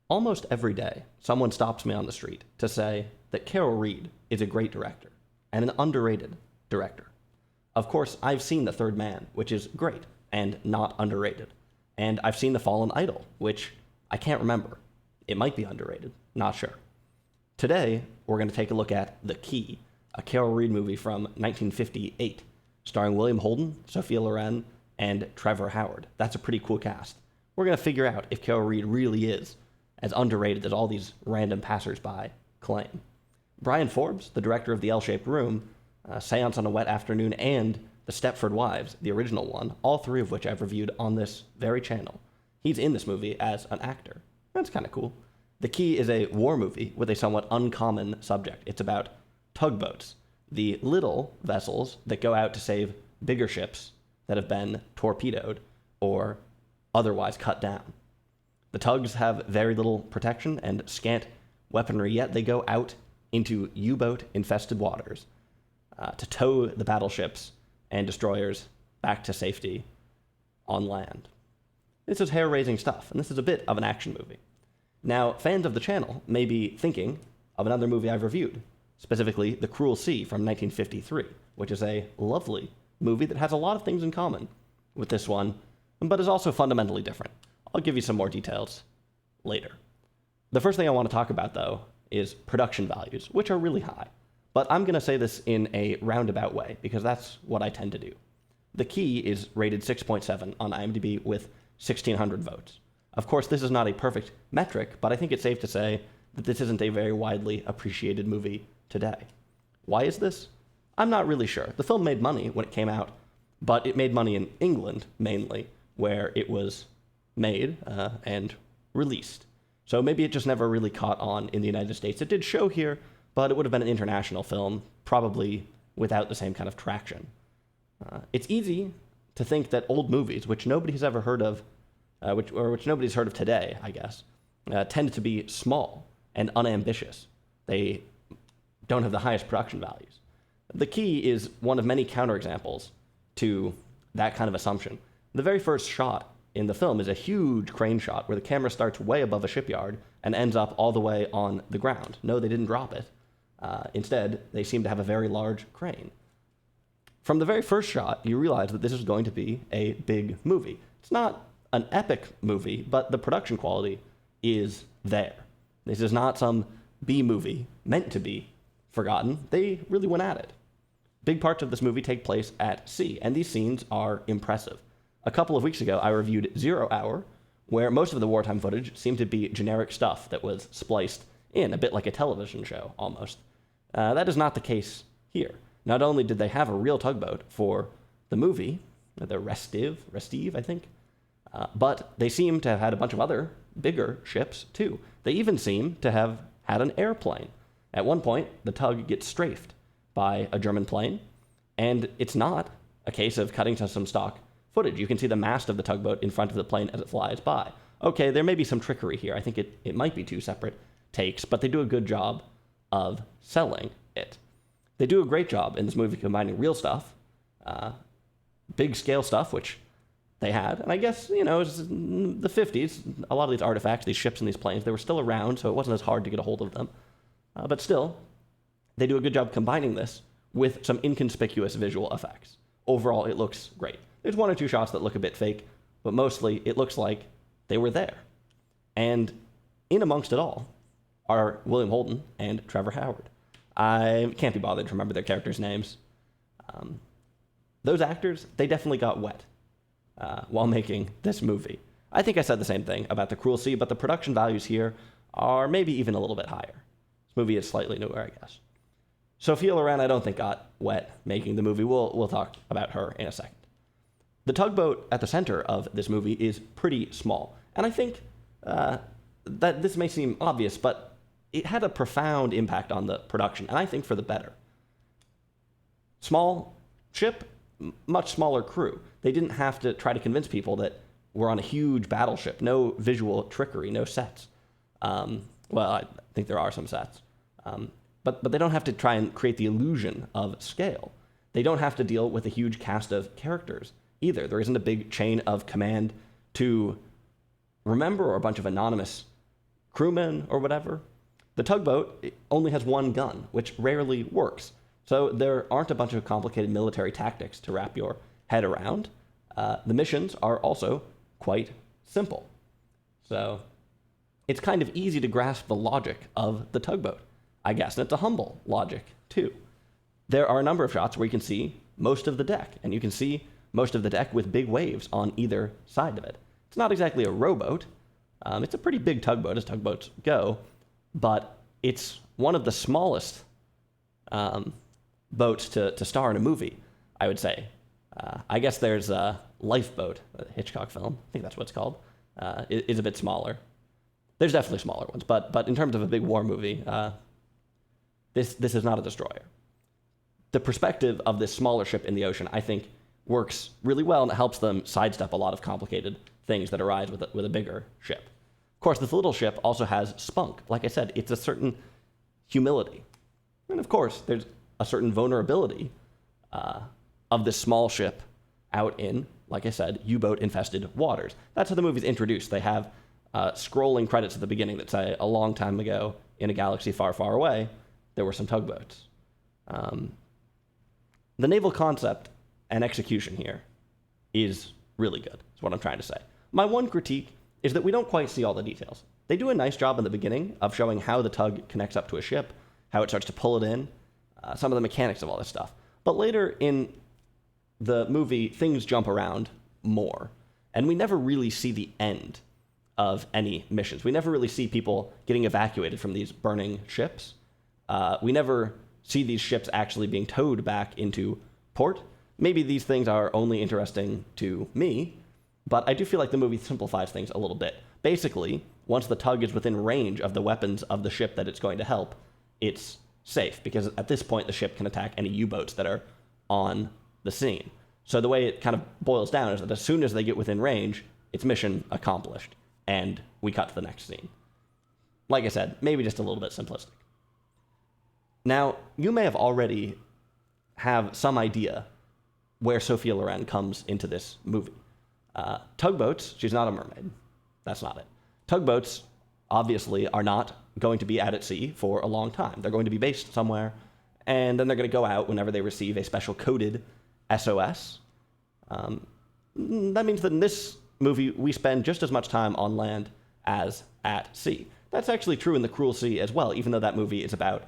Almost every day, someone stops me on the street to say that Carol Reed is a great director and an underrated director. Of course, I've seen The Third Man, which is great and not underrated. And I've seen The Fallen Idol, which I can't remember. It might be underrated, not sure. Today, we're going to take a look at The Key, a Carol Reed movie from 1958, starring William Holden, Sophia Loren, and Trevor Howard. That's a pretty cool cast. We're going to figure out if Carol Reed really is as underrated as all these random passersby claim. Brian Forbes, the director of The L-Shaped Room, Seance on a Wet Afternoon, and The Stepford Wives, the original one, all three of which I've reviewed on this very channel. He's in this movie as an actor. That's kind of cool. The Key is a war movie with a somewhat uncommon subject. It's about tugboats, the little vessels that go out to save bigger ships that have been torpedoed or otherwise cut down. The tugs have very little protection and scant weaponry, yet they go out into U-boat-infested waters to tow the battleships and destroyers back to safety on land. This is hair-raising stuff, and this is a bit of an action movie. Now, fans of the channel may be thinking of another movie I've reviewed, specifically The Cruel Sea from 1953, which is a lovely movie that has a lot of things in common with this one, but is also fundamentally different. I'll give you some more details later. The first thing I want to talk about, though, is production values, which are really high. But I'm going to say this in a roundabout way, because that's what I tend to do. The Key is rated 6.7 on IMDb with 1,600 votes. Of course, this is not a perfect metric, but I think it's safe to say that this isn't a very widely appreciated movie today. Why is this? I'm not really sure. The film made money when it came out, but it made money in England, mainly, where it was made and released. So maybe it just never really caught on in the United States. It did show here, but it would have been an international film, probably without the same kind of traction. It's easy to think that old movies, which nobody has ever heard of, which nobody's heard of today, I guess, tend to be small and unambitious. They don't have the highest production values. The Key is one of many counterexamples to that kind of assumption. The very first shot in the film is a huge crane shot where the camera starts way above a shipyard and ends up all the way on the ground. No, they didn't drop it. Instead, they seem to have a very large crane. From the very first shot, you realize that this is going to be a big movie. It's not an epic movie, but the production quality is there. This is not some B movie meant to be forgotten. They really went at it. Big parts of this movie take place at sea, and these scenes are impressive. A couple of weeks ago, I reviewed 0 Hour, where most of the wartime footage seemed to be generic stuff that was spliced in, a bit like a television show, almost. That is not the case here. Not only did they have a real tugboat for the movie, the Restive, I think, but they seem to have had a bunch of other bigger ships, too. They even seem to have had an airplane. At one point, the tug gets strafed by a German plane, and it's not a case of cutting to some stock footage. You can see the mast of the tugboat in front of the plane as it flies by. Okay, there may be some trickery here. I think it might be 2 separate takes, but they do a good job of selling it. They do a great job in this movie combining real stuff, big scale stuff, which they had. And I guess, it was the 50s. A lot of these artifacts, these ships and these planes, they were still around, so it wasn't as hard to get a hold of them. But still, they do a good job combining this with some inconspicuous visual effects. Overall, it looks great. There's 1 or 2 shots that look a bit fake, but mostly it looks like they were there. And in amongst it all are William Holden and Trevor Howard. I can't be bothered to remember their characters' names. Those actors, they definitely got wet while making this movie. I think I said the same thing about The Cruel Sea, but the production values here are maybe even a little bit higher. This movie is slightly newer, I guess. Sophia Loren, I don't think got wet making the movie. We'll talk about her in a second. The tugboat at the center of this movie is pretty small. And I think that this may seem obvious, but it had a profound impact on the production, and I think for the better. Small ship, much smaller crew. They didn't have to try to convince people that we're on a huge battleship. No visual trickery, no sets. Well, I think there are some sets. But they don't have to try and create the illusion of scale. They don't have to deal with a huge cast of characters either. There isn't a big chain of command to remember or a bunch of anonymous crewmen or whatever. The tugboat only has one gun, which rarely works. So there aren't a bunch of complicated military tactics to wrap your head around. The missions are also quite simple. So it's kind of easy to grasp the logic of the tugboat, I guess. And it's a humble logic, too. There are a number of shots where you can see most of the deck, and you can see most of the deck with big waves on either side of it. It's not exactly a rowboat. It's a pretty big tugboat, as tugboats go, but it's one of the smallest boats to star in a movie, I would say. I guess there's a Lifeboat, a Hitchcock film, I think that's what it's called, is a bit smaller. There's definitely smaller ones, but in terms of a big war movie, this is not a destroyer. The perspective of this smaller ship in the ocean, I think, works really well, and it helps them sidestep a lot of complicated things that arise with a bigger ship. Of course, this little ship also has spunk. Like I said, it's a certain humility. And of course, there's a certain vulnerability of this small ship out in, like I said, U-boat-infested waters. That's how the movie's introduced. They have scrolling credits at the beginning that say, a long time ago, in a galaxy far, far away, there were some tugboats. The naval concept and execution here is really good, is what I'm trying to say. My one critique is that we don't quite see all the details. They do a nice job in the beginning of showing how the tug connects up to a ship, how it starts to pull it in, some of the mechanics of all this stuff. But later in the movie, things jump around more, and we never really see the end of any missions. We never really see people getting evacuated from these burning ships. We never see these ships actually being towed back into port. Maybe these things are only interesting to me, but I do feel like the movie simplifies things a little bit. Basically, once the tug is within range of the weapons of the ship that it's going to help, it's safe, because at this point the ship can attack any U-boats that are on the scene. So the way it kind of boils down is that as soon as they get within range, it's mission accomplished, and we cut to the next scene. Like I said, maybe just a little bit simplistic. Now, you may have already have some idea where Sophia Loren comes into this movie. Tugboats, she's not a mermaid. That's not it. Tugboats, obviously, are not going to be out at sea for a long time. They're going to be based somewhere, and then they're going to go out whenever they receive a special coded SOS. That means that in this movie, we spend just as much time on land as at sea. That's actually true in The Cruel Sea as well, even though that movie is about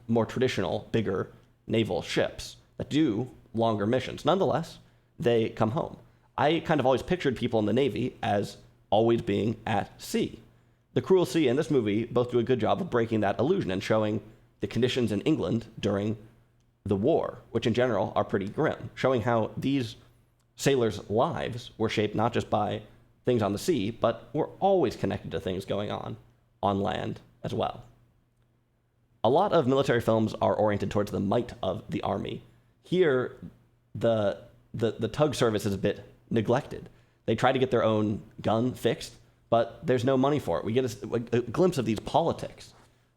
more traditional, bigger naval ships that do longer missions. Nonetheless, they come home. I kind of always pictured people in the Navy as always being at sea. The Cruel Sea and this movie both do a good job of breaking that illusion and showing the conditions in England during the war, which in general are pretty grim, showing how these sailors' lives were shaped not just by things on the sea, but were always connected to things going on land as well. A lot of military films are oriented towards the might of the army. Here, the tug service is a bit neglected. They try to get their own gun fixed, but there's no money for it. We get a glimpse of these politics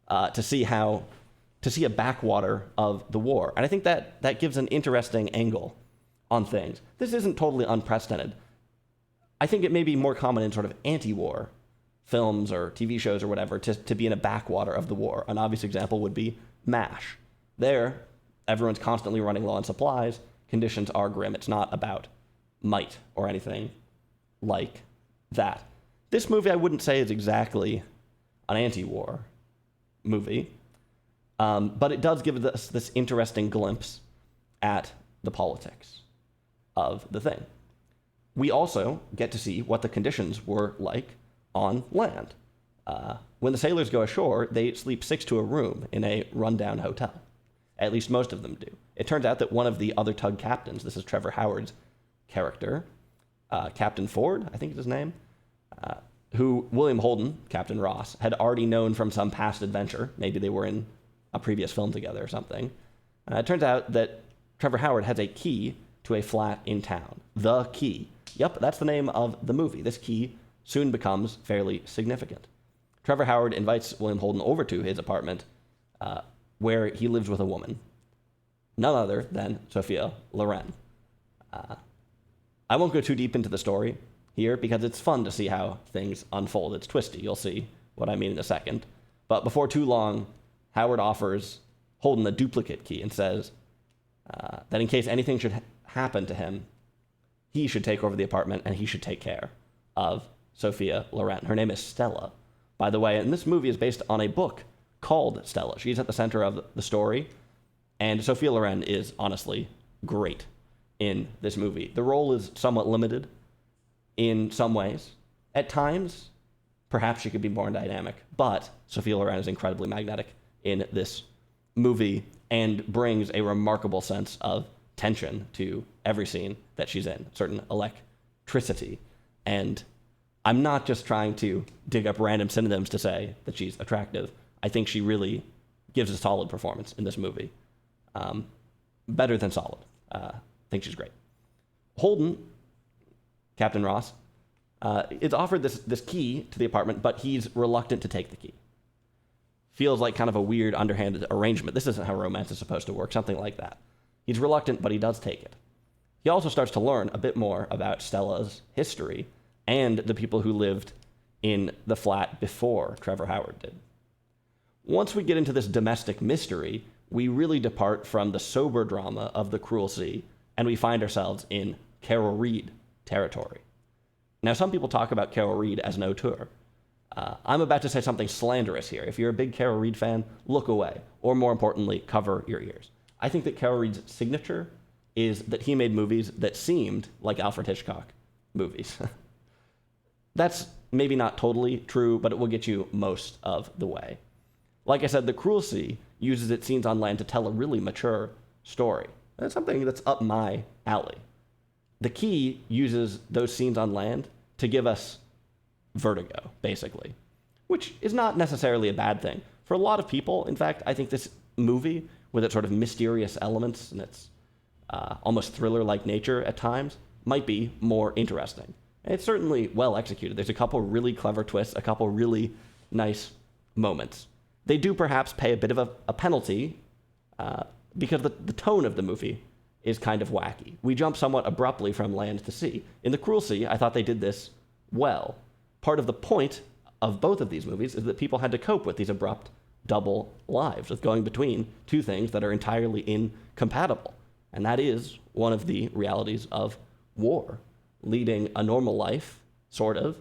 to see a backwater of the war. And I think that gives an interesting angle on things. This isn't totally unprecedented. I think it may be more common in sort of anti-war films or TV shows or whatever to be in a backwater of the war. An obvious example would be MASH. There, everyone's constantly running low on supplies. Conditions are grim. It's not about might or anything like that. This movie, I wouldn't say, is exactly an anti-war movie, but it does give us this interesting glimpse at the politics of the thing. We also get to see what the conditions were like on land. When the sailors go ashore, they sleep 6 to a room in a rundown hotel. At least most of them do. It turns out that one of the other tug captains, this is Trevor Howard's character, Captain Ford, I think is his name, who William Holden, Captain Ross, had already known from some past adventure. Maybe they were in a previous film together or something. It turns out that Trevor Howard has a key to a flat in town. The Key. Yep, that's the name of the movie. This key soon becomes fairly significant. Trevor Howard invites William Holden over to his apartment where he lives with a woman, none other than Sophia Loren. I won't go too deep into the story here because it's fun to see how things unfold. It's twisty. You'll see what I mean in a second. But before too long, Howard offers Holden a duplicate key and says that in case anything should happen to him, he should take over the apartment and he should take care of Sophia Loren. Her name is Stella, by the way, and this movie is based on a book called Stella. She's at the center of the story, and Sophia Loren is honestly great in this movie. The role is somewhat limited in some ways. At times, perhaps she could be more dynamic, but Sophia Loren is incredibly magnetic in this movie and brings a remarkable sense of tension to every scene that she's in, certain electricity. And I'm not just trying to dig up random synonyms to say that she's attractive. I think she really gives a solid performance in this movie. Better than solid. I think she's great. Holden, Captain Ross, is offered this key to the apartment, but he's reluctant to take the key. Feels like kind of a weird, underhanded arrangement. This isn't how romance is supposed to work, something like that. He's reluctant, but he does take it. He also starts to learn a bit more about Stella's history and the people who lived in the flat before Trevor Howard did. Once we get into this domestic mystery, we really depart from the sober drama of The Cruel Sea, and we find ourselves in Carol Reed territory. Now, some people talk about Carol Reed as an auteur. I'm about to say something slanderous here. If you're a big Carol Reed fan, look away, or more importantly, cover your ears. I think that Carol Reed's signature is that he made movies that seemed like Alfred Hitchcock movies. That's maybe not totally true, but it will get you most of the way. Like I said, The Cruel Sea uses its scenes on land to tell a really mature story. That's something that's up my alley. The Key uses those scenes on land to give us vertigo, basically, which is not necessarily a bad thing. For a lot of people, in fact, I think this movie, with its sort of mysterious elements and its almost thriller-like nature at times, might be more interesting. And it's certainly well executed. There's a couple really clever twists, a couple really nice moments. They do perhaps pay a bit of a penalty because the tone of the movie is kind of wacky. We jump somewhat abruptly from land to sea. In The Cruel Sea, I thought they did this well. Part of the point of both of these movies is that people had to cope with these abrupt double lives, with going between two things that are entirely incompatible. And that is one of the realities of war, leading a normal life, sort of,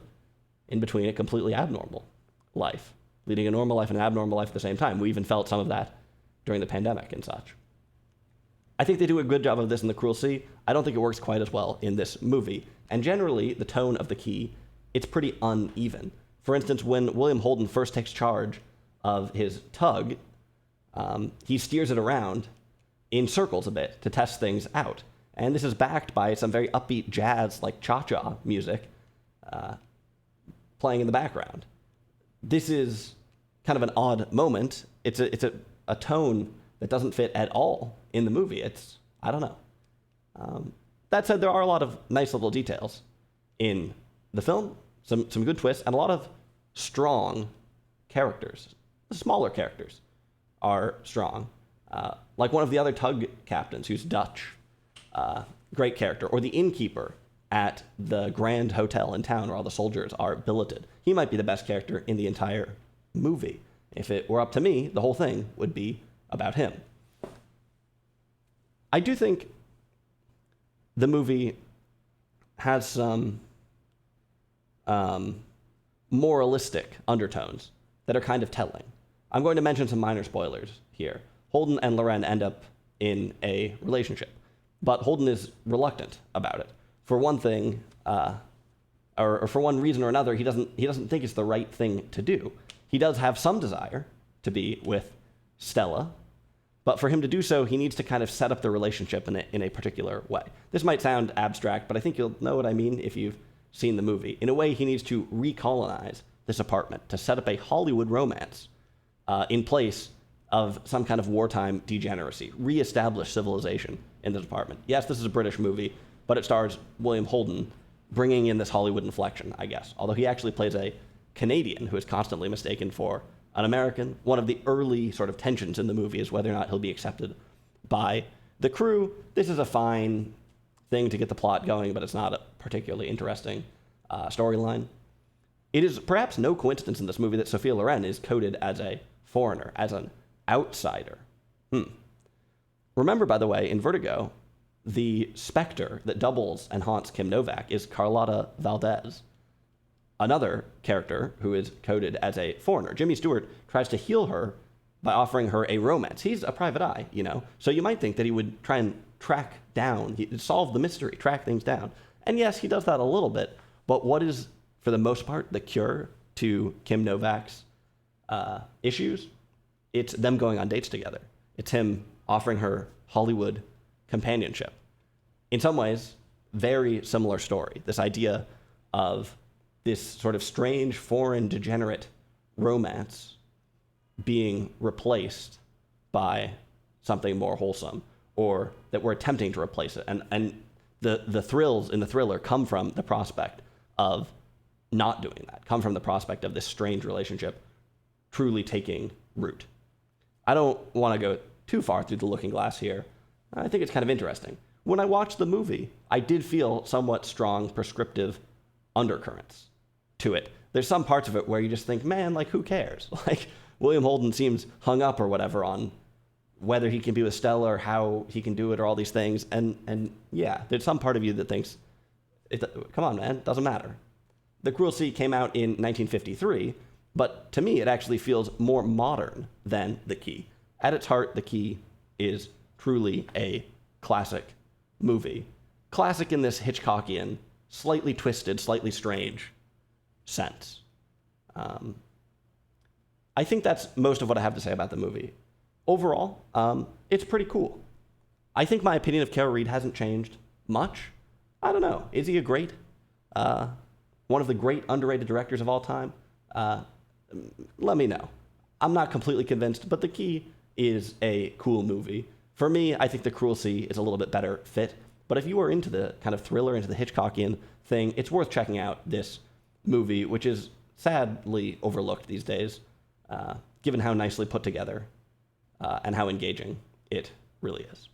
in between a completely abnormal life, leading a normal life and an abnormal life at the same time. We even felt some of that during the pandemic and such. I think they do a good job of this in The Cruel Sea. I don't think it works quite as well in this movie. And generally, the tone of The Key, it's pretty uneven. For instance, when William Holden first takes charge of his tug, he steers it around in circles a bit to test things out. And this is backed by some very upbeat jazz, like cha-cha music, playing in the background. This is kind of an odd moment. It's a tone that doesn't fit at all in the movie. I don't know. That said, there are a lot of nice little details in the film, some good twists, and a lot of strong characters. The smaller characters are strong. Like one of the other tug captains, who's Dutch, great character, or the innkeeper at the Grand Hotel in town where all the soldiers are billeted. He might be the best character in the entire movie. If it were up to me, the whole thing would be about him. I do think the movie has some moralistic undertones that are kind of telling. I'm going to mention some minor spoilers here. Holden and Loren end up in a relationship, but Holden is reluctant about it. For one thing, or for one reason or another, he doesn't think it's the right thing to do. He does have some desire to be with Stella, but for him to do so, he needs to kind of set up the relationship in a particular way. This might sound abstract, but I think you'll know what I mean if you've seen the movie. In a way, he needs to recolonize this apartment, to set up a Hollywood romance in place of some kind of wartime degeneracy, reestablish civilization in this apartment. Yes, this is a British movie, but it stars William Holden bringing in this Hollywood inflection, I guess, although he actually plays a Canadian who is constantly mistaken for an American. One of the early sort of tensions in the movie is whether or not he'll be accepted by the crew. This is a fine thing to get the plot going, but it's not a particularly interesting storyline. It is perhaps no coincidence in this movie that Sophia Loren is coded as a foreigner, as an outsider. Remember, by the way, in Vertigo, the specter that doubles and haunts Kim Novak is Carlotta Valdez, another character who is coded as a foreigner. Jimmy Stewart tries to heal her by offering her a romance. He's a private eye, so you might think that he would try and track down, solve the mystery, track things down. And yes, he does that a little bit, but what is, for the most part, the cure to Kim Novak's issues? It's them going on dates together. It's him offering her Hollywood companionship. In some ways, very similar story. This idea of this sort of strange, foreign, degenerate romance being replaced by something more wholesome, or that we're attempting to replace it. And the thrills in the thriller come from the prospect of not doing that, come from the prospect of this strange relationship truly taking root. I don't want to go too far through the looking glass here. I think it's kind of interesting. When I watched the movie, I did feel somewhat strong prescriptive undercurrents to it. There's some parts of it where you just think, man, like, who cares? Like, William Holden seems hung up or whatever on whether he can be with Stella or how he can do it or all these things. And yeah, there's some part of you that thinks, come on, man, it doesn't matter. The Cruel Sea came out in 1953, but to me, it actually feels more modern than The Key. At its heart, The Key is truly a classic movie. Classic in this Hitchcockian, slightly twisted, slightly strange sense. I think that's most of what I have to say about the movie. Overall, it's pretty cool. I think my opinion of Carol Reed hasn't changed much. I don't know. Is he a great, one of the great underrated directors of all time? Let me know. I'm not completely convinced, but The Key is a cool movie. For me, I think The Cruel Sea is a little bit better fit. But if you are into the kind of thriller, into the Hitchcockian thing, it's worth checking out this movie, which is sadly overlooked these days, given how nicely put together and how engaging it really is.